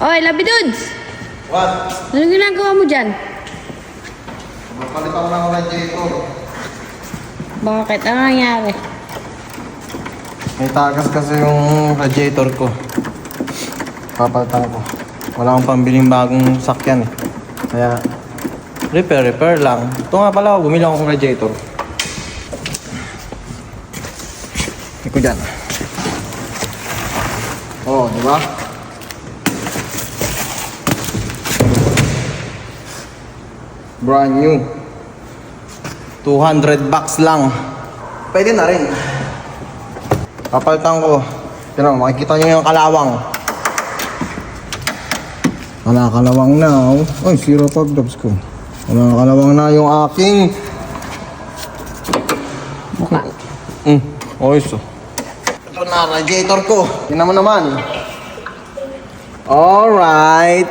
Oy, Labidudes! What? Anong ginagawa mo dyan? Magpalit ako ng radiator. Bakit? Ano nangyari? May tagas kasi yung radiator ko. Papalitan ko. Wala akong pambiling bagong sakyan eh. Kaya, repair lang. Ito nga pala, bumili ako ng radiator. Iko dyan. Oh, di ba? Brand new. 200 bucks lang. Pwede na rin. Papalitan ko. Pero makikita nyo yung kalawang. Wala kalawang na. Oh. Ay, sira pa gloves ko. Wala kalawang na yung aking Mukha. Oyos oh. Ito na, radiator ko. Tingnan mo naman. Alright.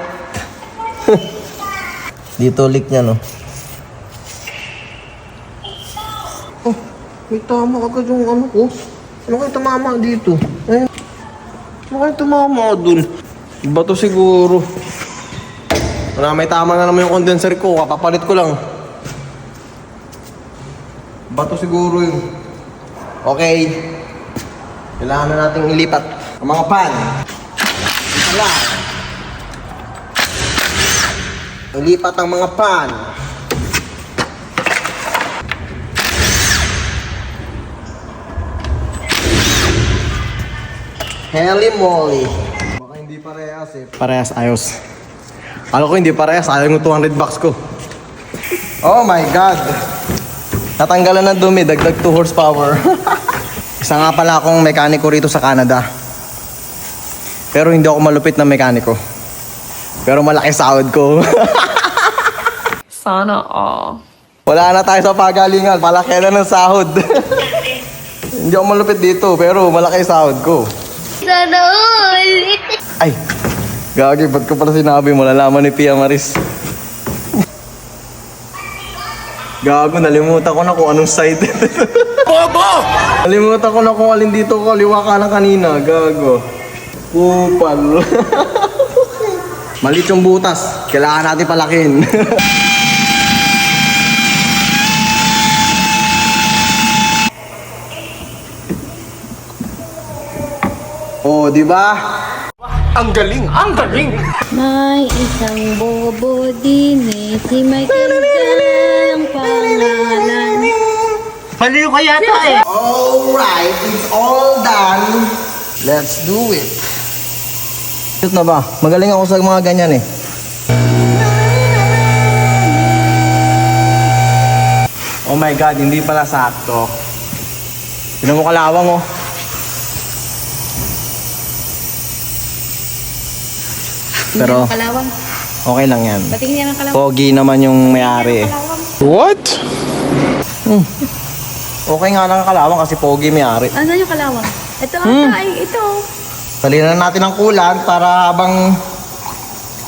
Dito leak niya, no? Oh, may tama agad yung ano ko. Ano kayo tumama dito? Ayun. Ano kayo tumama dun? Iba to siguro. Wala, may tama na naman yung condenser ko. Kapapalit ko lang. Bato siguro yun. Okay. Kailangan na nating ilipat ang mga pan. Wala. Ilipat ang mga pan. Holy moly. Baka hindi parehas eh. Parehas, ayos. Alam ko hindi parehas, ayaw yung 200 bucks ko. Oh my God. Natanggalan ng dumi, dagdag 2 horsepower. Isa nga pala akong mekaniko rito sa Canada. Pero hindi ako malupit na mekaniko. Pero malaki sahod ko. Sana all. Wala na tayo sa pagalingan, malaki na ng sahod. Hindi ako malupit dito, pero malaki sahod ko. Sana all! Ay, gagi, ba't ko pala sinabi mo? Lalaman ni Pia Maris. Gago, nalimutan ko na kung anong side. Bobo! Nalimutan ko na kung alin dito ko. Kaliwa ka na kanina. Gago. Kupal. Malit yung butas. Kailangan natin palakin. Oh, di ba? Ang galing! Ang galing! May isang bobo din eh, si Michael ang pangalan. Paliw ka yata eh. Alright, it's all done. Let's do it. Cute na ba? Magaling ako sa mga ganyan eh. Oh my God, hindi pala sakto. Tignan mo kalawang oh. Pero Kalawang. okay lang yan. Batingin niya ng kalawang. Pogi naman yung may-ari eh. What? Okay nga lang ang kalawang kasi pogi may-ari. Ano yung kalawang? Ito ata ay ito. Salinan natin ang kulan para habang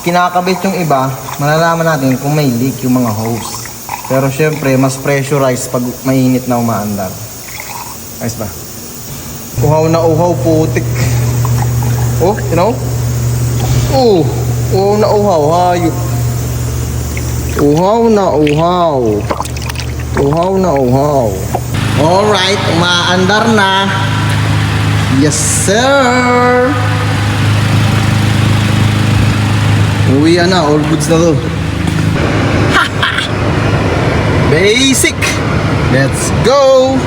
kinakabit yung iba, malalaman natin kung may leak yung mga hose. Pero syempre, mas pressurized pag mainit na umaandar. Ayos ba? Uhaw na uhaw, putik. Oh, you know? Uhaw na uhaw, hayop. Uhaw na uhaw. Uhaw na uhaw. Alright, umaandar na. Yes, sir! Uwi na, all goods na to. Basic! Let's go!